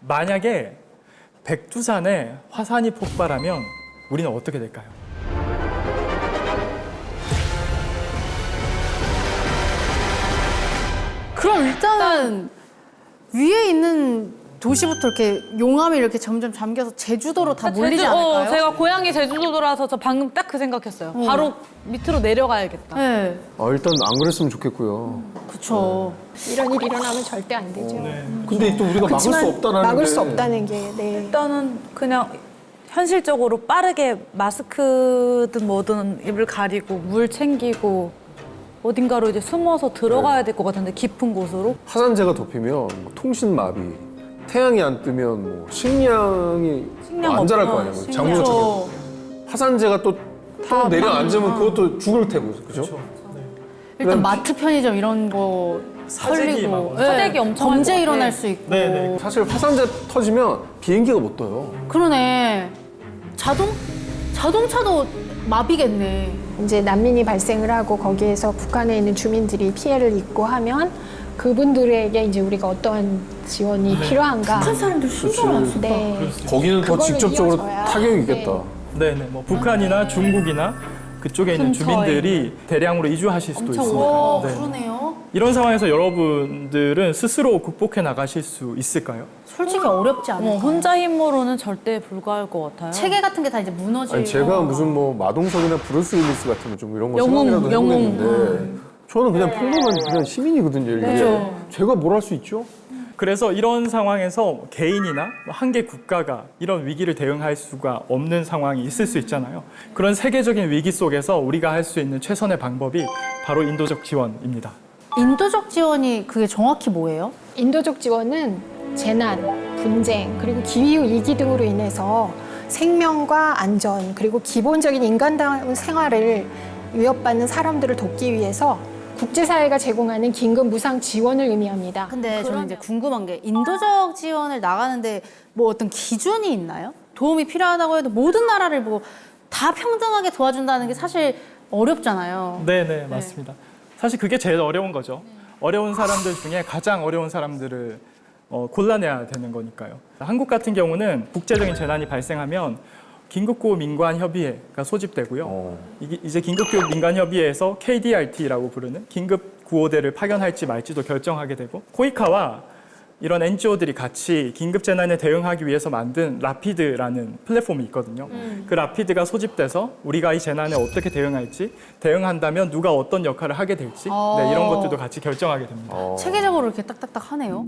만약에 백두산에 화산이 폭발하면 우리는 어떻게 될까요? 그럼 일단은 위에 있는 도시부터 이렇게 용암이 이렇게 점점 잠겨서 제주도로 다 몰리지 않을까요? 제가 고향이 제주도라서 저 방금 딱 그 생각했어요. 바로 밑으로 내려가야겠다. 네, 일단 안 그랬으면 좋겠고요. 그렇죠. 이런 일이 일어나면 절대 안 되죠. 근데 또 우리가 막을 수 그렇지만 없다는 막을 게. 수 없다는 게 네. 일단은 그냥 현실적으로 빠르게 마스크든 뭐든 입을 가리고 물 챙기고 어딘가로 이제 숨어서 들어가야 될 것 같은데 깊은 곳으로. 화산재가 덮이면 뭐 통신 마비, 태양이 안 뜨면 뭐 식량이 안 자랄 거 아니에요. 식량. 작물처럼. 화산재가 또 내려앉으면 그것도 죽을 테고, 그죠? 일단 마트, 편의점 이런 거 사재기 막 털리고, 사재기 엄청 범죄 할 것 일어날 같아. 수 있고. 네네. 사실 화산재 터지면 비행기가 못 떠요. 그러네. 자동차도 마비겠네. 이제 난민이 발생을 하고 거기에서 북한에 있는 주민들이 피해를 입고 하면 그분들에게 이제 우리가 어떠한 지원이 필요한가. 북한 사람들 숨도 안 쉬다. 네. 거기는 더 그걸로 직접적으로 이어져야. 타격이 있겠다. 네네. 뭐 북한이나 중국이나 그쪽에 있는 근처에 주민들이 대량으로 이주하실 수도 있습니다. 네. 그러네요. 이런 상황에서 여러분들은 스스로 극복해 나가실 수 있을까요? 솔직히 어렵지 않아요. 혼자 힘으로는 절대 불가할 것 같아요. 체계 같은 게 다 이제 무너지고. 아니, 제가 무슨 뭐 마동석이나 브루스 윌리스 같으면 좀 이런 거 영웅, 생각이라도 영웅. 해보겠는데 저는 그냥 평범한 그냥 시민이거든요. 이게. 제가 뭘 할 수 있죠? 그래서 이런 상황에서 개인이나 한 개 국가가 이런 위기를 대응할 수가 없는 상황이 있을 수 있잖아요. 그런 세계적인 위기 속에서 우리가 할 수 있는 최선의 방법이 바로 인도적 지원입니다. 인도적 지원이 그게 정확히 뭐예요? 인도적 지원은 재난, 분쟁, 그리고 기후 위기 등으로 인해서 생명과 안전, 그리고 기본적인 인간다운 생활을 위협받는 사람들을 돕기 위해서 국제사회가 제공하는 긴급 무상 지원을 의미합니다. 근데 저는 이제 궁금한 게 인도적 지원을 나가는데 뭐 어떤 기준이 있나요? 도움이 필요하다고 해도 모든 나라를 뭐 다 평등하게 도와준다는 게 사실 어렵잖아요. 네네, 맞습니다. 사실 그게 제일 어려운 거죠. 어려운 사람들 중에 가장 어려운 사람들을 골라내야 되는 거니까요. 한국 같은 경우는 국제적인 재난이 발생하면 긴급구호 민관협의회가 소집되고요. 이제 긴급구호 민관협의회에서 KDRT라고 부르는 긴급구호대를 파견할지 말지도 결정하게 되고 코이카와 이런 NGO들이 같이 긴급재난에 대응하기 위해서 만든 라피드라는 플랫폼이 있거든요. 그 라피드가 소집돼서 우리가 이 재난에 어떻게 대응할지, 대응한다면 누가 어떤 역할을 하게 될지 네, 이런 것들도 같이 결정하게 됩니다. 체계적으로 이렇게 딱딱딱 하네요.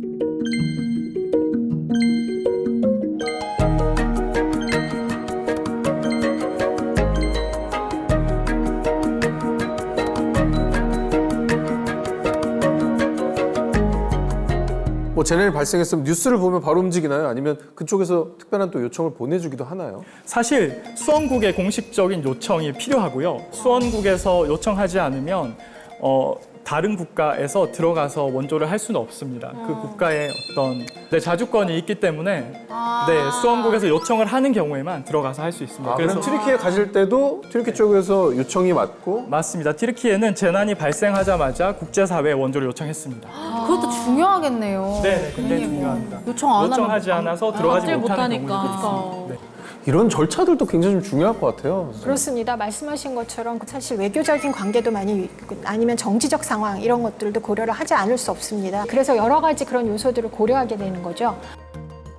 뭐 재난이 발생했으면 뉴스를 보면 바로 움직이나요? 아니면 그쪽에서 특별한 또 요청을 보내주기도 하나요? 사실 수원국의 공식적인 요청이 필요하고요. 수원국에서 요청하지 않으면 다른 국가에서 들어가서 원조를 할 수는 없습니다. 그 국가의 어떤 자주권이 있기 때문에 수원국에서 요청을 하는 경우에만 들어가서 할 수 있습니다. 그래서 튀르키예 가실 때도 튀르키 쪽에서 요청이 맞고 맞습니다. 튀르키예는 재난이 발생하자마자 국제사회에 원조를 요청했습니다. 그것도 중요하겠네요. 네, 굉장히 중요합니다. 요청 안 하면 요청하지 않아서 들어가지 받질 못하는 못하니까. 경우도 있습니다. 네. 이런 절차들도 굉장히 좀 중요할 것 같아요. 그렇습니다. 말씀하신 것처럼 사실 외교적인 관계도 많이 있고 아니면 정치적 상황 이런 것들도 고려를 하지 않을 수 없습니다. 그래서 여러 가지 그런 요소들을 고려하게 되는 거죠.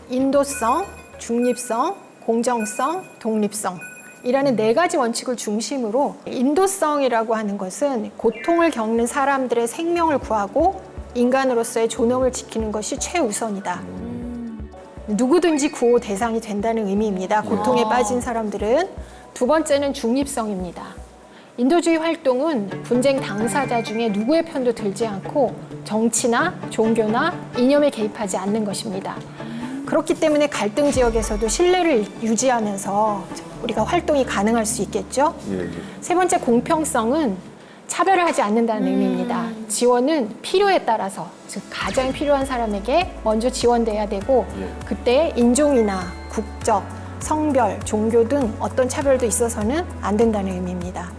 인도성, 중립성, 공정성, 독립성 이라는 네 가지 원칙을 중심으로 인도성이라고 하는 것은 고통을 겪는 사람들의 생명을 구하고 인간으로서의 존엄을 지키는 것이 최우선이다. 누구든지 구호 대상이 된다는 의미입니다. 고통에 빠진 사람들은. 두 번째는 중립성입니다. 인도주의 활동은 분쟁 당사자 중에 누구의 편도 들지 않고 정치나 종교나 이념에 개입하지 않는 것입니다. 그렇기 때문에 갈등 지역에서도 신뢰를 유지하면서 우리가 활동이 가능할 수 있겠죠. 세 번째 공평성은 차별을 하지 않는다는 의미입니다. 지원은 필요에 따라서, 즉 가장 필요한 사람에게 먼저 지원돼야 되고 그때 인종이나 국적, 성별, 종교 등 어떤 차별도 있어서는 안 된다는 의미입니다.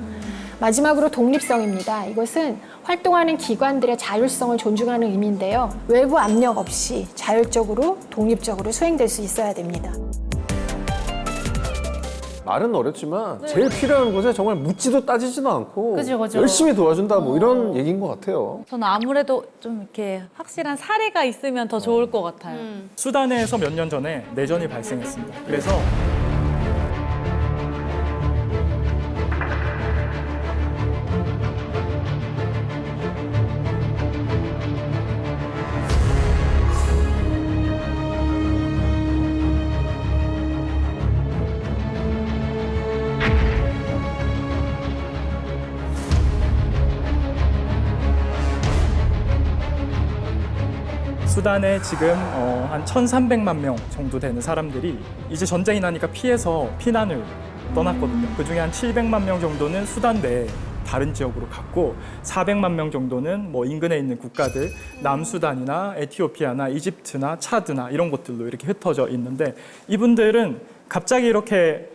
마지막으로 독립성입니다. 이것은 활동하는 기관들의 자율성을 존중하는 의미인데요. 외부 압력 없이 자율적으로 독립적으로 수행될 수 있어야 됩니다. 말은 어렵지만 제일 필요한 곳에 정말 묻지도 따지지도 않고 그죠, 그죠. 열심히 도와준다 뭐 이런 얘기인 것 같아요. 저는 아무래도 좀 이렇게 확실한 사례가 있으면 더 좋을 것 같아요. 수단에서 몇 년 전에 내전이 발생했습니다. 그래서 수단에 지금 한 1,300만 명 정도 되는 사람들이 이제 전쟁이 나니까 피해서 피난을 떠났거든요. 그중에 한 700만 명 정도는 수단 내에 다른 지역으로 갔고 400만 명 정도는 뭐 인근에 있는 국가들 남수단이나 에티오피아나 이집트나 차드나 이런 곳들로 이렇게 흩어져 있는데 이분들은 갑자기 이렇게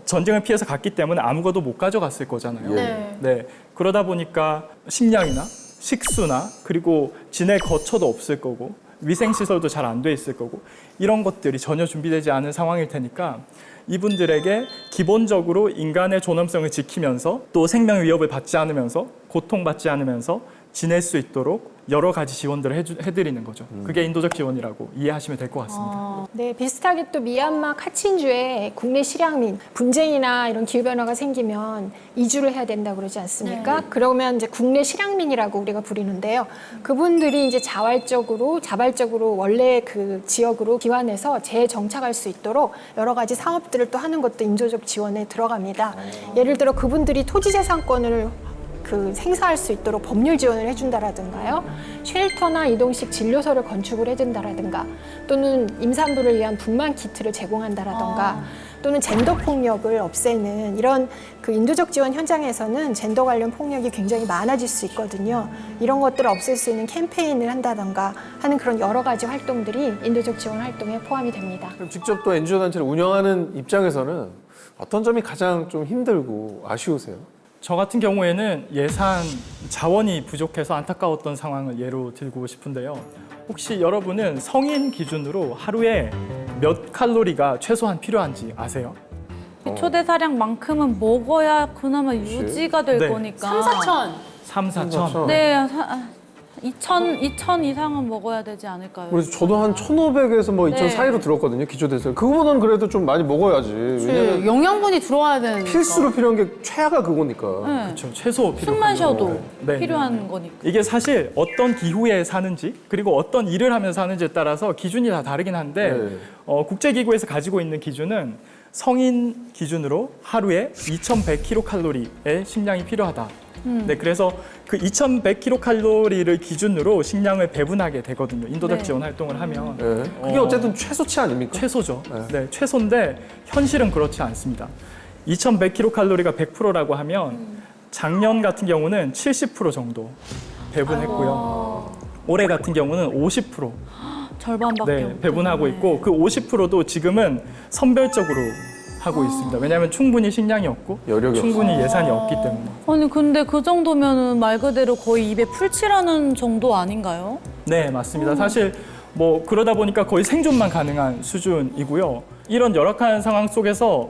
전쟁을 피해서 갔기 때문에 아무것도 못 가져갔을 거잖아요. 네. 네. 그러다 보니까 식량이나 식수나 그리고 지낼 거처도 없을 거고 위생시설도 잘 안 돼 있을 거고 이런 것들이 전혀 준비되지 않은 상황일 테니까 이분들에게 기본적으로 인간의 존엄성을 지키면서 또 생명 위협을 받지 않으면서 고통받지 않으면서 지낼 수 있도록 여러 가지 지원들을 해드리는 거죠. 그게 인도적 지원이라고 이해하시면 될 것 같습니다. 네, 비슷하게 또 미얀마 카친주에 국내 실향민, 분쟁이나 이런 기후변화가 생기면 이주를 해야 된다고 그러지 않습니까? 그러면 이제 국내 실향민이라고 우리가 부르는데요. 그분들이 이제 자발적으로 원래 그 지역으로 기환해서 재정착할 수 있도록 여러 가지 사업들을 또 하는 것도 인도적 지원에 들어갑니다. 예를 들어 그분들이 토지재산권을 생사할 수 있도록 법률 지원을 해준다라든가요. 쉘터나 이동식 진료소를 건축을 해준다라든가 또는 임산부를 위한 분만 키트를 제공한다라든가 또는 젠더 폭력을 없애는 이런 그 인도적 지원 현장에서는 젠더 관련 폭력이 굉장히 많아질 수 있거든요. 이런 것들을 없앨 수 있는 캠페인을 한다든가 하는 그런 여러 가지 활동들이 인도적 지원 활동에 포함이 됩니다. 그럼 직접 또 NGO 단체를 운영하는 입장에서는 어떤 점이 가장 좀 힘들고 아쉬우세요? 저 같은 경우에는 예산 자원이 부족해서 안타까웠던 상황을 예로 들고 싶은데요. 혹시 여러분은 성인 기준으로 하루에 몇 칼로리가 최소한 필요한지 아세요? 초대사량만큼은 먹어야 그나마 유지가 될 네. 거니까. 3, 4천. 3, 4천. 네, 2천 이상은 먹어야 되지 않을까요? 그래서 저도 한 1,500에서 뭐 2,000 네. 사이로 들었거든요. 기초대사량. 그거보다는 그래도 좀 많이 먹어야지. 왜냐면 영양분이 들어와야 되는. 필수로 필요한 게 최하가 그거니까. 네. 그렇죠. 최소 필요. 숨만 쉬어도 네, 필요한 거니까. 이게 사실 어떤 기후에 사는지 그리고 어떤 일을 하면서 사는지에 따라서 기준이 다 다르긴 한데 네. 국제기구에서 가지고 있는 기준은 성인 기준으로 하루에 2,100kcal의 식량이 필요하다. 네, 그래서 그 2,100kcal를 기준으로 식량을 배분하게 되거든요. 인도적 네. 지원 활동을 하면. 네. 그게 어쨌든 최소치 아닙니까? 최소죠. 네. 네, 최소인데 현실은 그렇지 않습니다. 2,100kcal가 100%라고 하면 작년 같은 경우는 70% 정도 배분했고요. 올해 같은 경우는 50% 절반밖에 네, 못 배분하고 되네. 있고 그 50%도 지금은 선별적으로 하고 있습니다. 왜냐하면 충분히 식량이 없고 여력이 충분히 예산이 없기 때문에. 아니 근데 그 정도면은 말 그대로 거의 입에 풀칠하는 정도 아닌가요? 네, 맞습니다. 사실 뭐 그러다 보니까 거의 생존만 가능한 수준이고요. 이런 열악한 상황 속에서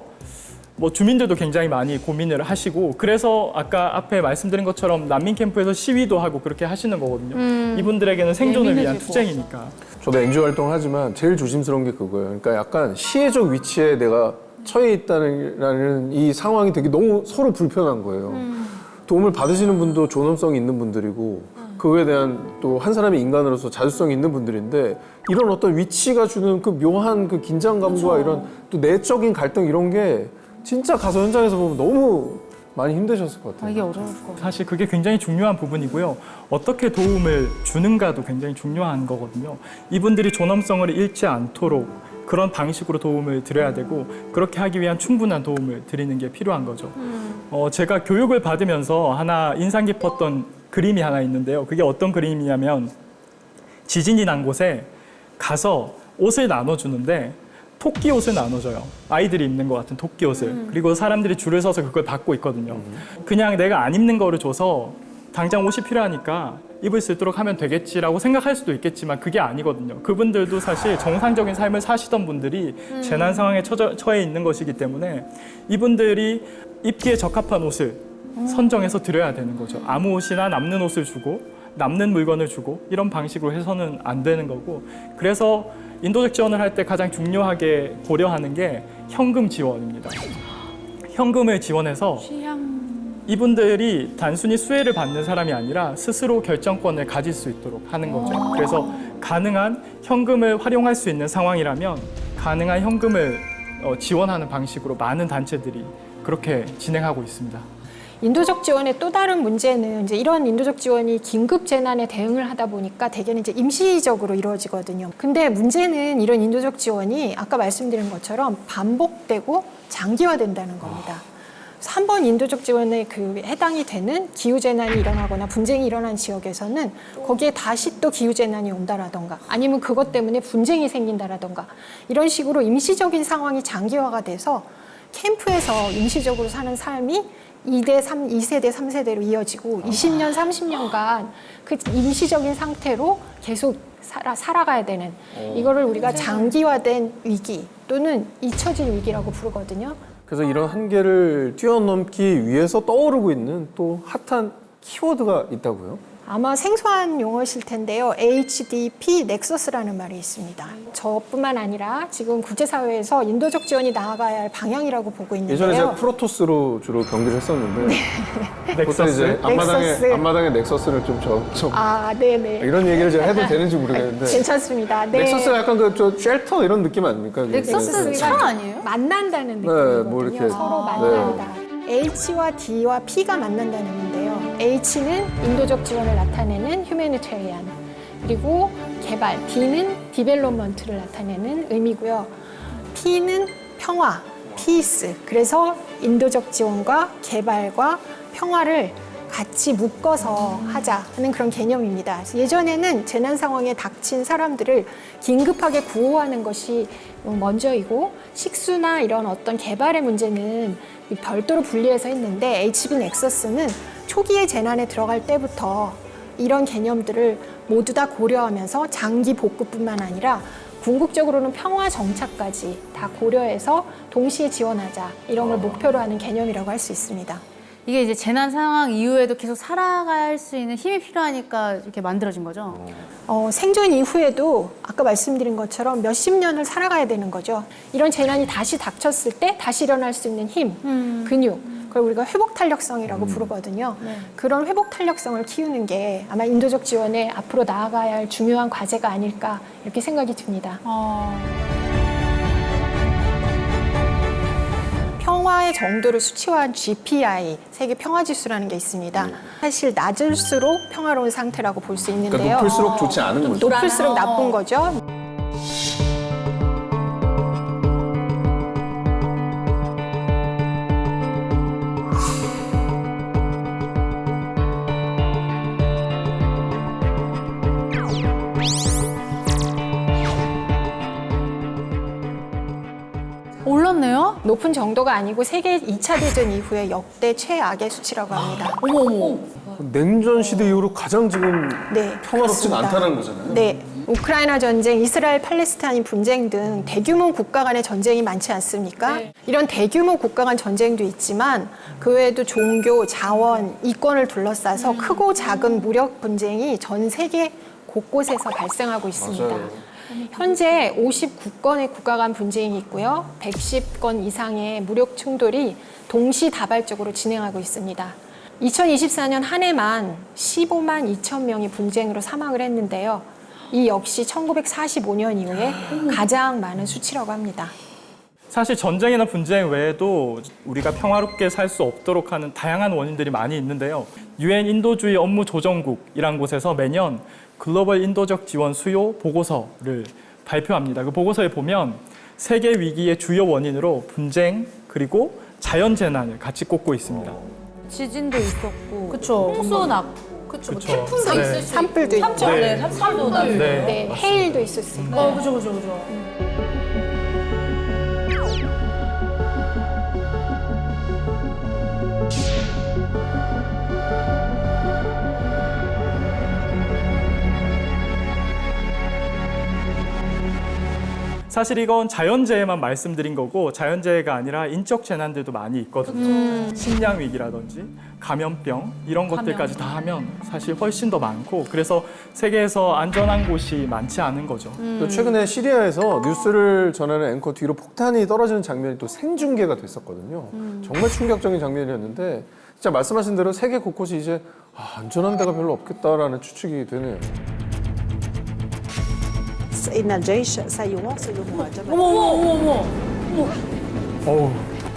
뭐 주민들도 굉장히 많이 고민을 하시고 그래서 아까 앞에 말씀드린 것처럼 난민 캠프에서 시위도 하고 그렇게 하시는 거거든요. 이분들에게는 생존을 위한 예민해지고. 투쟁이니까. 저도 NGO 활동을 하지만 제일 조심스러운 게 그거예요. 그러니까 약간 시혜적 위치에 내가 처해 있다는 이 상황이 되게 너무 서로 불편한 거예요. 도움을 받으시는 분도 존엄성이 있는 분들이고 그거에 대한 또 한 사람의 인간으로서 자주성이 있는 분들인데 이런 어떤 위치가 주는 그 묘한 그 긴장감과 이런 또 내적인 갈등 이런 게 진짜 가서 현장에서 보면 너무 많이 힘드셨을 것 같아요. 이게 어려울 것 같아요. 사실 그게 굉장히 중요한 부분이고요. 어떻게 도움을 주는가도 굉장히 중요한 거거든요. 이분들이 존엄성을 잃지 않도록 그런 방식으로 도움을 드려야 되고 그렇게 하기 위한 충분한 도움을 드리는 게 필요한 거죠. 제가 교육을 받으면서 하나 인상 깊었던 그림이 하나 있는데요. 그게 어떤 그림이냐면 지진이 난 곳에 가서 옷을 나눠주는데 토끼 옷을 나눠줘요. 아이들이 입는 것 같은 토끼 옷을. 그리고 사람들이 줄을 서서 그걸 받고 있거든요. 그냥 내가 안 입는 거를 줘서 당장 옷이 필요하니까 입을 수 있도록 하면 되겠지라고 생각할 수도 있겠지만 그게 아니거든요. 그분들도 사실 정상적인 삶을 사시던 분들이 재난 상황에 처해 있는 것이기 때문에 이분들이 입기에 적합한 옷을 선정해서 드려야 되는 거죠. 아무 옷이나 남는 옷을 주고 남는 물건을 주고 이런 방식으로 해서는 안 되는 거고, 그래서 인도적 지원을 할 때 가장 중요하게 고려하는 게 현금 지원입니다. 현금을 지원해서 이분들이 단순히 수혜를 받는 사람이 아니라 스스로 결정권을 가질 수 있도록 하는 거죠. 그래서 가능한 현금을 활용할 수 있는 상황이라면 가능한 현금을 지원하는 방식으로 많은 단체들이 그렇게 진행하고 있습니다. 인도적 지원의 또 다른 문제는 이제 이런 인도적 지원이 긴급 재난에 대응을 하다 보니까 대개는 이제 임시적으로 이루어지거든요. 근데 문제는 이런 인도적 지원이 아까 말씀드린 것처럼 반복되고 장기화된다는 겁니다. 한 번 인도적 지원에 해당이 되는 기후재난이 일어나거나 분쟁이 일어난 지역에서는 거기에 다시 또 기후재난이 온다라던가 아니면 그것 때문에 분쟁이 생긴다라던가 이런 식으로 임시적인 상황이 장기화가 돼서 캠프에서 임시적으로 사는 삶이 2세대, 3세대로 이어지고 20년, 30년간 그 임시적인 상태로 계속 살아가야 되는 이거를 우리가 장기화된 위기 또는 잊혀진 위기라고 부르거든요. 그래서 이런 한계를 뛰어넘기 위해서 떠오르고 있는 또 핫한 키워드가 있다고요? 아마 생소한 용어이실 텐데요. HDP 넥서스라는 말이 있습니다. 저뿐만 아니라 지금 국제사회에서 인도적 지원이 나아가야 할 방향이라고 보고 있는데요. 예전에 제가 프로토스로 주로 경기를 했었는데 보통 넥서스? 이제 넥서스. 앞마당에 넥서스를 좀 네네. 이런 얘기를 제가 해도 되는지 모르겠는데 괜찮습니다. 네. 넥서스가 약간 저 쉘터 이런 느낌 아닙니까? 넥서스 차 아니에요? 만난다는 네, 느낌이거든요. 뭐 이렇게. 서로 만난다. H와 D와 P가 만난다는 의미인데요. H는 인도적 지원을 나타내는 휴메니테리안, 그리고 개발, D는 디벨롭먼트를 나타내는 의미고요. P는 평화, 피스. 그래서 인도적 지원과 개발과 평화를 같이 묶어서 하자 하는 그런 개념입니다. 예전에는 재난 상황에 닥친 사람들을 긴급하게 구호하는 것이 먼저이고 식수나 이런 어떤 개발의 문제는 별도로 분리해서 했는데 HB 넥서스는 초기의 재난에 들어갈 때부터 이런 개념들을 모두 다 고려하면서 장기 복구뿐만 아니라 궁극적으로는 평화 정착까지 다 고려해서 동시에 지원하자 이런 걸 목표로 하는 개념이라고 할 수 있습니다. 이게 이제 재난 상황 이후에도 계속 살아갈 수 있는 힘이 필요하니까 이렇게 만들어진 거죠. 생존 이후에도 아까 말씀드린 것처럼 몇십 년을 살아가야 되는 거죠. 이런 재난이 다시 닥쳤을 때 다시 일어날 수 있는 힘, 근육, 그걸 우리가 회복 탄력성이라고 부르거든요. 네. 그런 회복 탄력성을 키우는 게 아마 인도적 지원에 앞으로 나아가야 할 중요한 과제가 아닐까 이렇게 생각이 듭니다. 평화의 정도를 수치화한 GPI, 세계 평화지수라는 게 있습니다. 사실 낮을수록 평화로운 상태라고 볼 수 있는데요. 그러니까 높을수록 좋지 않은 거죠. 높을수록 나쁜 거죠. 올랐네요? 높은 정도가 아니고 세계 2차 대전 이후에 역대 최악의 수치라고 합니다. 어머. 냉전 시대 이후로 가장 지금 네, 평화롭지가 그렇습니다. 않다는 거잖아요. 네. 우크라이나 전쟁, 이스라엘 팔레스타인 분쟁 등 대규모 국가 간의 전쟁이 많지 않습니까? 네. 이런 대규모 국가 간 전쟁도 있지만 그 외에도 종교, 자원, 이권을 둘러싸서 크고 작은 무력 분쟁이 전 세계 곳곳에서 발생하고 있습니다. 맞아요. 현재 59건의 국가 간 분쟁이 있고요. 110건 이상의 무력 충돌이 동시다발적으로 진행하고 있습니다. 2024년 한 해만 15만 2천 명이 분쟁으로 사망을 했는데요. 이 역시 1945년 이후에 가장 많은 수치라고 합니다. 사실 전쟁이나 분쟁 외에도 우리가 평화롭게 살 수 없도록 하는 다양한 원인들이 많이 있는데요. UN 인도주의 업무 조정국이란 곳에서 매년 글로벌 인도적 지원 수요 보고서를 발표합니다. 그 보고서에 보면 세계 위기의 주요 원인으로 분쟁 그리고 자연 재난을 같이 꼽고 있습니다. 지진도 있었고 그쵸. 홍수 났고 그쵸. 그쵸. 태풍도 네. 있을 수 산불도 있죠. 네. 산불도 났고 네. 네, 해일도 있을 수 있고. 그죠. 사실 이건 자연재해만 말씀드린 거고 자연재해가 아니라 인적 재난들도 많이 있거든요. 식량 위기라든지 감염병 이런 것들까지 다 하면 사실 훨씬 더 많고 그래서 세계에서 안전한 곳이 많지 않은 거죠. 또 최근에 시리아에서 뉴스를 전하는 앵커 뒤로 폭탄이 떨어지는 장면이 또 생중계가 됐었거든요. 정말 충격적인 장면이었는데 진짜 말씀하신 대로 세계 곳곳이 이제 안전한 데가 별로 없겠다라는 추측이 되네요. إن الجيش سيواصل مهاجمة 어머. 어우,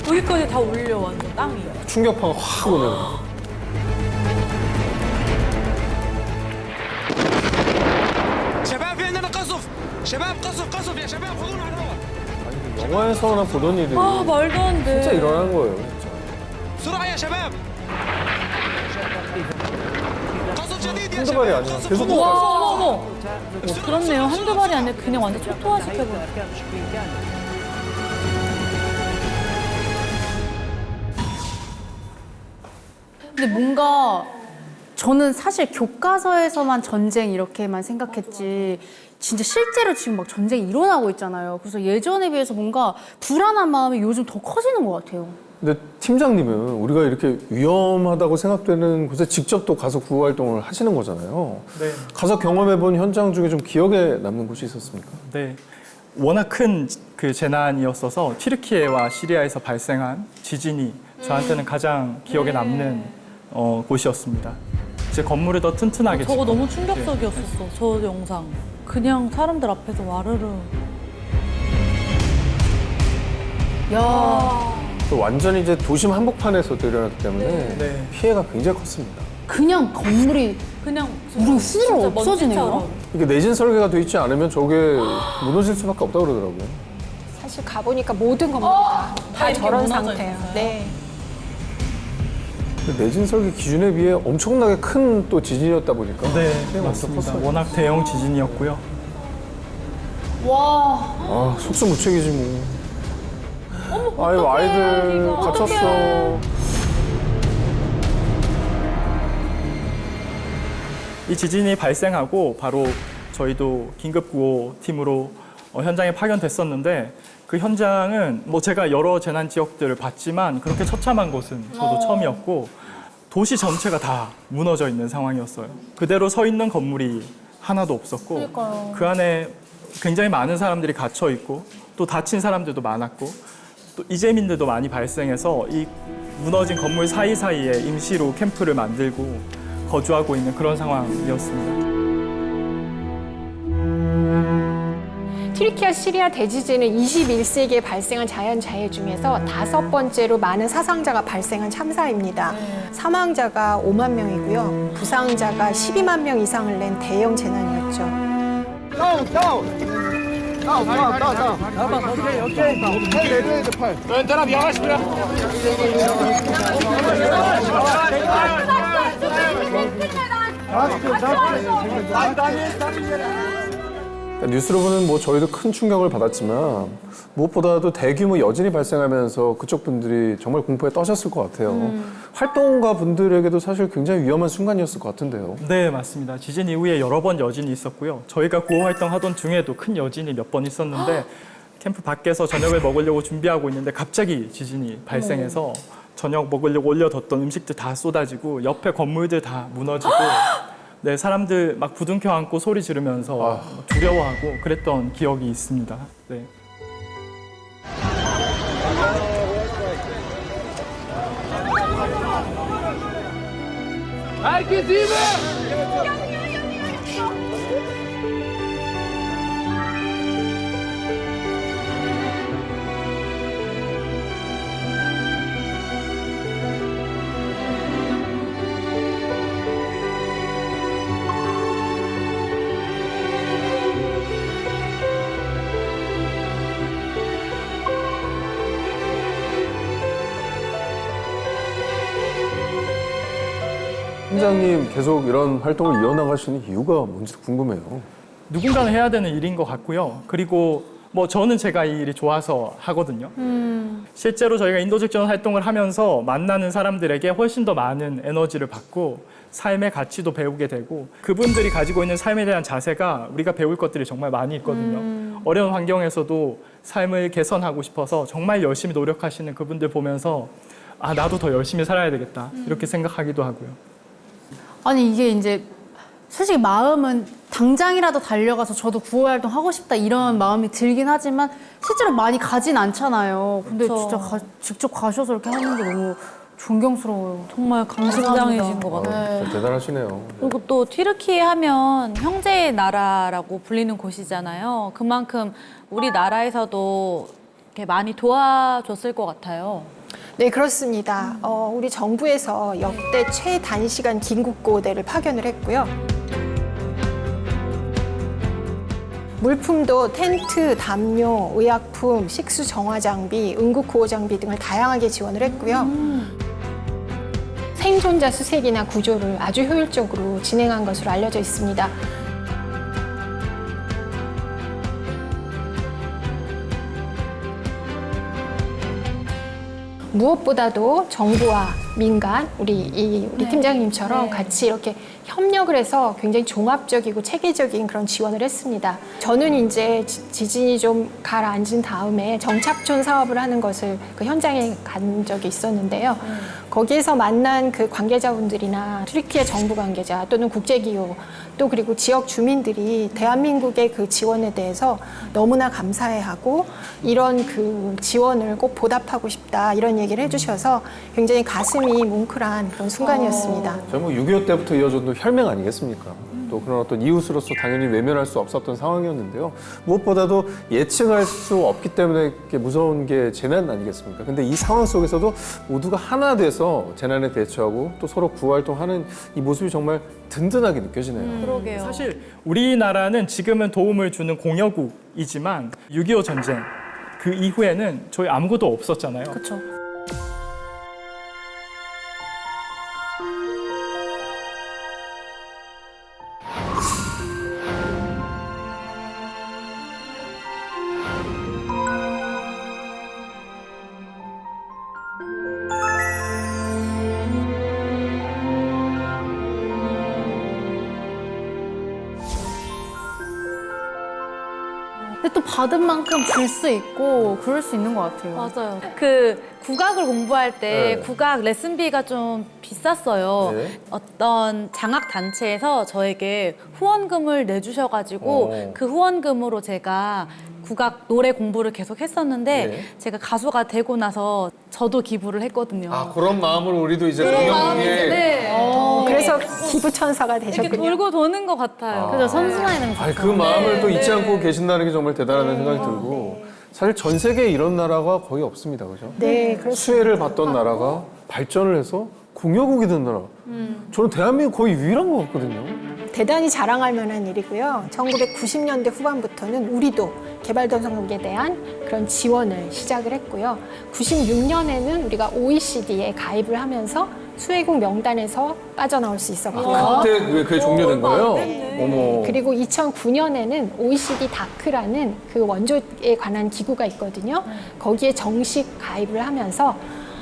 여기까지 다 올려 완전 땅이. 충격파가 확 오네요. شباب في عندنا قصف شباب قصف يا شباب خذونا على الهواء 영화에서나 보던 일이 아 말도 안 돼. 진짜 일어나는 거예요. 진짜. بسرعة يا شباب قصف جديد يا 한두 발이 شباب 아니야. قصف 계속 خطير. 어머. 그렇네요. 한두 발이 아니라 그냥 완전 초토화시켜버려. 근데 뭔가 저는 사실 교과서에서만 전쟁 이렇게만 생각했지 진짜 실제로 지금 막 전쟁이 일어나고 있잖아요. 그래서 예전에 비해서 뭔가 불안한 마음이 요즘 더 커지는 것 같아요. 근데 팀장님은 우리가 이렇게 위험하다고 생각되는 곳에 직접 또 가서 구호 활동을 하시는 거잖아요. 네. 가서 경험해본 현장 중에 좀 기억에 남는 곳이 있었습니까? 네. 워낙 큰 그 재난이었어서 튀르키예와 시리아에서 발생한 지진이 저한테는 가장 기억에 남는 곳이었습니다. 이제 건물을 더 튼튼하게 저거 짓고. 너무 충격적이었었어. 저 영상. 그냥 사람들 앞에서 와르르. 야, 또 완전히 이제 도심 한복판에서 일어났기 때문에 네. 피해가 굉장히 컸습니다. 그냥 건물이 그냥 우리 후로 진짜 없어지네요. 먼지처럼. 이게 내진 설계가 돼 있지 않으면 저게 무너질 수밖에 없다고 그러더라고요. 사실 가보니까 모든 건물이 다 이렇게 저런 무너져 상태예요. 있어요? 네. 근데 내진 설계 기준에 비해 엄청나게 큰 또 지진이었다 보니까 네, 피해가 맞습니다. 엄청 컸어요. 워낙 대형 지진이었고요. 아, 속수무책이지 뭐. 아유, 아이들 갇혔어. 이 지진이 발생하고 바로 저희도 긴급구호팀으로 현장에 파견됐었는데 그 현장은 뭐 제가 여러 재난 지역들을 봤지만 그렇게 처참한 곳은 저도 처음이었고 도시 전체가 다 무너져 있는 상황이었어요. 그대로 서 있는 건물이 하나도 없었고 그 안에 굉장히 많은 사람들이 갇혀 있고 또 다친 사람들도 많았고 또 이재민들도 많이 발생해서 이 무너진 건물 사이사이에 임시로 캠프를 만들고 거주하고 있는 그런 상황이었습니다. 튀르키예 시리아 대지진은 21세기에 발생한 자연재해 중에서 5번째로 많은 사상자가 발생한 참사입니다. 사망자가 5만 명이고요. 부상자가 12만 명 이상을 낸 대형 재난이었죠. 뉴스로 보는 뭐 저희도 큰 충격을 받았지만 무엇보다도 대규모 여진이 발생하면서 그쪽 분들이 정말 공포에 떠셨을 것 같아요. 활동가 분들에게도 사실 굉장히 위험한 순간이었을 것 같은데요. 네, 맞습니다. 지진 이후에 여러 번 여진이 있었고요. 저희가 구호 활동하던 중에도 큰 여진이 몇 번 있었는데 캠프 밖에서 저녁을 먹으려고 준비하고 있는데 갑자기 지진이 발생해서 저녁 먹으려고 올려뒀던 음식들 다 쏟아지고 옆에 건물들 다 무너지고 네, 사람들 막 부둥켜 안고 소리 지르면서 두려워하고 그랬던 기억이 있습니다. 네. 팀장님 계속 이런 활동을 이어나가시는 이유가 뭔지 궁금해요. 누군가는 해야 되는 일인 것 같고요. 그리고 뭐 저는 제가 이 일이 좋아서 하거든요. 실제로 저희가 인도적 지원 활동을 하면서 만나는 사람들에게 훨씬 더 많은 에너지를 받고 삶의 가치도 배우게 되고 그분들이 가지고 있는 삶에 대한 자세가 우리가 배울 것들이 정말 많이 있거든요. 어려운 환경에서도 삶을 개선하고 싶어서 정말 열심히 노력하시는 그분들 보면서 아, 나도 더 열심히 살아야 되겠다. 이렇게 생각하기도 하고요. 아니 이게 이제 솔직히 마음은 당장이라도 달려가서 저도 구호 활동 하고 싶다 이런 마음이 들긴 하지만 실제로 많이 가진 않잖아요. 근데 그쵸. 진짜 직접 가셔서 이렇게 하는 게 너무 존경스러워요. 정말 강심장이신 것 같아요. 진짜 대단하시네요. 그리고 또 튀르키예 하면 형제의 나라라고 불리는 곳이잖아요. 그만큼 우리나라에서도 이렇게 많이 도와줬을 것 같아요. 네, 그렇습니다. 우리 정부에서 역대 최단시간 긴급구호대를 파견을 했고요. 물품도 텐트, 담요, 의약품, 식수 정화 장비, 응급구호 장비 등을 다양하게 지원을 했고요. 생존자 수색이나 구조를 아주 효율적으로 진행한 것으로 알려져 있습니다. 무엇보다도 정부와 민간, 우리 팀장님처럼 같이 이렇게 협력을 해서 굉장히 종합적이고 체계적인 그런 지원을 했습니다. 저는 이제 지진이 좀 가라앉은 다음에 정착촌 사업을 하는 것을 그 현장에 간 적이 있었는데요. 거기에서 만난 그 관계자분들이나 튀르키예 정부 관계자 또는 국제기구 또 그리고 지역 주민들이 대한민국의 그 지원에 대해서 너무나 감사해하고 이런 그 지원을 꼭 보답하고 싶다 이런 얘기를 해주셔서 굉장히 가슴이 뭉클한 그런 순간이었습니다. 저희 뭐 6.25 때부터 이어졌던 혈맹 아니겠습니까? 또 그런 어떤 이웃으로서 당연히 외면할 수 없었던 상황이었는데요. 무엇보다도 예측할 수 없기 때문에 이렇게 무서운 게 재난 아니겠습니까? 근데 이 상황 속에서도 모두가 하나 돼서 재난에 대처하고 또 서로 구활동하는 이 모습이 정말 든든하게 느껴지네요. 그러게요. 사실 우리나라는 지금은 도움을 주는 공여국이지만 6.25 전쟁 그 이후에는 저희 아무것도 없었잖아요. 그렇죠. 근데 또 받은 만큼 줄 수 있고 그럴 수 있는 것 같아요. 맞아요. 그 국악을 공부할 때 네. 국악 레슨비가 좀 비쌌어요. 네. 어떤 장학 단체에서 저에게 후원금을 내주셔가지고 그 후원금으로 제가 국악 노래 공부를 계속 했었는데 네. 제가 가수가 되고 나서 저도 기부를 했거든요. 아, 그런 마음으로 우리도 이제 공연에 네. 그래서 기부천사가 이렇게 되셨군요. 돌고 도는 것 같아요. 그죠, 선순환이 되면 아니, 좋죠. 그 마음을 또 잊지 않고 계신다는 게 정말 대단하다는 생각이 들고 사실 전 세계에 이런 나라가 거의 없습니다. 그죠? 네, 그렇습니다. 수혜를 받던 나라가 발전을 해서 공여국이 된 나라. 저는 대한민국 거의 유일한 것 같거든요. 대단히 자랑할 만한 일이고요. 1990년대 후반부터는 우리도 개발도상국에 대한 그런 지원을 시작을 했고요. 96년에는 우리가 OECD에 가입을 하면서 수혜국 명단에서 빠져나올 수 있었고요. 그때 왜 그게 종료된 거예요? 어머. 그리고 2009년에는 OECD 다크라는 그 원조에 관한 기구가 있거든요. 거기에 정식 가입을 하면서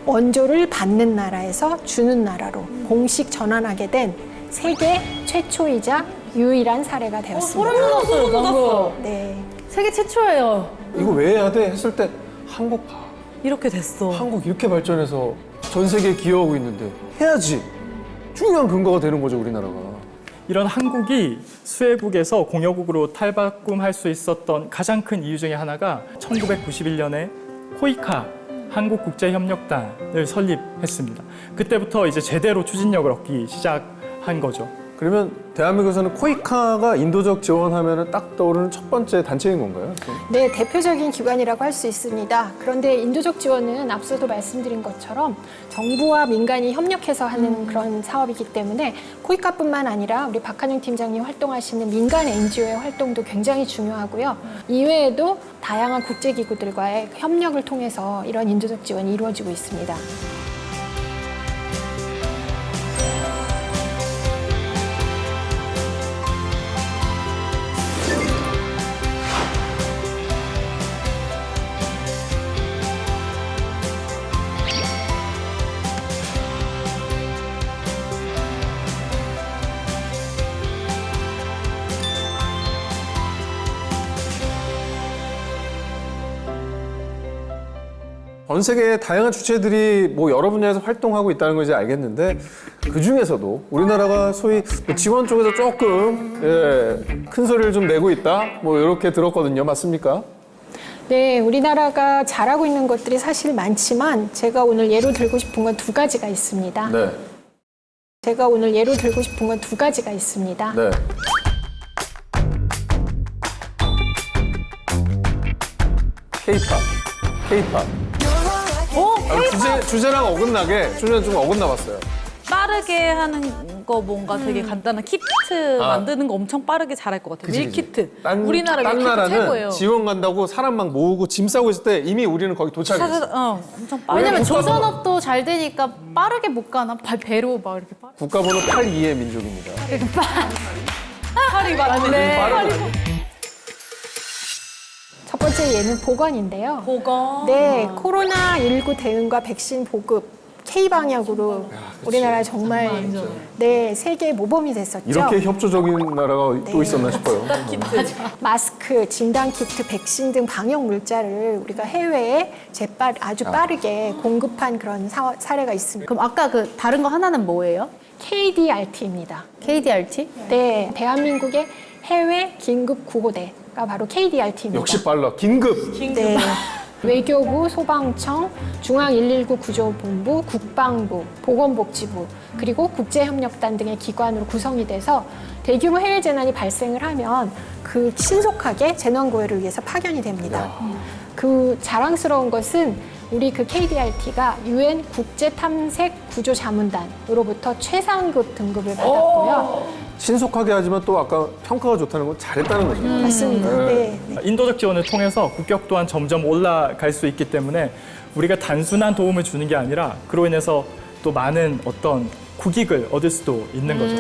원조를 받는 나라에서 주는 나라로 공식 전환하게 된 세계 최초이자 유일한 사례가 되었습니다. 돋았어요, 방금. 네. 세계 최초예요. 이거 왜 해야 돼? 했을 때 한국 봐. 이렇게 됐어. 한국 이렇게 발전해서 전 세계에 기여하고 있는데 해야지. 중요한 근거가 되는 거죠, 우리나라가. 이런 한국이 수혜국에서 공여국으로 탈바꿈할 수 있었던 가장 큰 이유 중에 하나가 1991년에 코이카 한국국제협력단을 설립했습니다. 그때부터 이제 제대로 추진력을 얻기 시작한 거죠. 그러면 대한민국에서는 코이카가 인도적 지원하면 딱 떠오르는 첫 번째 단체인 건가요? 네, 대표적인 기관이라고 할 수 있습니다. 그런데 인도적 지원은 앞서도 말씀드린 것처럼 정부와 민간이 협력해서 하는 그런 사업이기 때문에 코이카뿐만 아니라 우리 박한영 팀장님 활동하시는 민간 NGO의 활동도 굉장히 중요하고요. 이외에도 다양한 국제기구들과의 협력을 통해서 이런 인도적 지원이 이루어지고 있습니다. 전 세계에 다양한 주체들이 뭐 여러 분야에서 활동하고 있다는 걸 이제 알겠는데 그 중에서도 우리나라가 소위 뭐 지원 쪽에서 조금 큰 소리를 좀 내고 있다 뭐 이렇게 들었거든요. 맞습니까? 네, 우리나라가 잘하고 있는 것들이 사실 많지만 제가 오늘 예로 들고 싶은 건 두 가지가 있습니다. 네. 제가 오늘 예로 들고 싶은 건 두 가지가 있습니다. 네. K-팝. 주제랑 어긋나게 주제는 좀 어긋나 봤어요. 빠르게 하는 거 뭔가 되게 간단한 키트 만드는 거 엄청 빠르게 잘할 것 같아요. 밀키트. 우리나라 딴 밀키트 나라는 최고예요. 지원 간다고 사람 막 모으고 짐 싸고 있을 때 이미 우리는 거기 도착했어. 엄청 빠르게. 왜냐면 조선업도 잘 되니까 빠르게 못 가나? 배로 막 이렇게 빠르게. 국가번호 82의 민족입니다. 팔이 많네. 첫 번째 예는 보건인데요. 보건. 네, 코로나19 대응과 백신 보급 K-방역으로 우리나라 정말 네, 세계 모범이 됐었죠. 이렇게 협조적인 나라가 또 있었나 싶어요. 마스크, 진단키트, 백신 등 방역 물자를 우리가 해외에 아주 빠르게 공급한 그런 사례가 있습니다. 그럼 아까 그 다른 거 하나는 뭐예요? KDRT입니다. KDRT? 네, 대한민국의 해외 긴급 구호대가 바로 KDRT입니다. 역시 빨라. 긴급. 네. 외교부, 소방청, 중앙119 구조본부, 국방부, 보건복지부, 그리고 국제협력단 등의 기관으로 구성이 돼서 대규모 해외 재난이 발생을 하면 그 신속하게 재난구호를 위해서 파견이 됩니다. 그 자랑스러운 것은 우리 그 KDRT가 UN 국제탐색구조자문단으로부터 최상급 등급을 받았고요. 신속하게 하지만 또 아까 평가가 좋다는 건 잘했다는 거죠. 맞습니다. 네. 인도적 지원을 통해서 국격 또한 점점 올라갈 수 있기 때문에 우리가 단순한 도움을 주는 게 아니라 그로 인해서 또 많은 어떤 국익을 얻을 수도 있는 거죠.